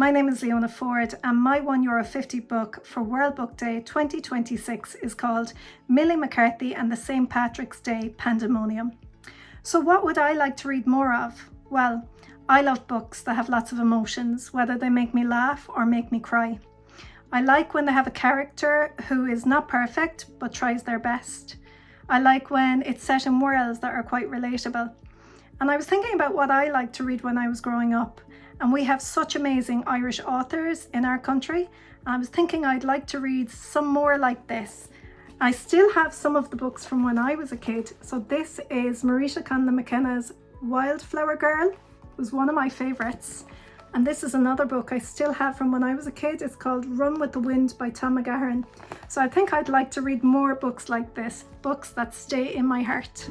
My name is Leona Forde and my €1.50 book for World Book Day 2026 is called Milly McCarthy and the St. Patrick's Day Pandemonium. So what would I like to read more of? Well, I love books that have lots of emotions, whether they make me laugh or make me cry. I like when they have a character who is not perfect but tries their best. I like when it's set in worlds that are quite relatable. And I was thinking about what I liked to read when I was growing up, and we have such amazing Irish authors in our country. I was thinking I'd like to read some more like this. I still have some of the books from when I was a kid. So this is Marisha Kandla McKenna's Wildflower Girl. It was one of my favorites. And this is another book I still have from when I was a kid. It's called Run with the Wind by Tom McCaughren. So I think I'd like to read more books like this, books that stay in my heart.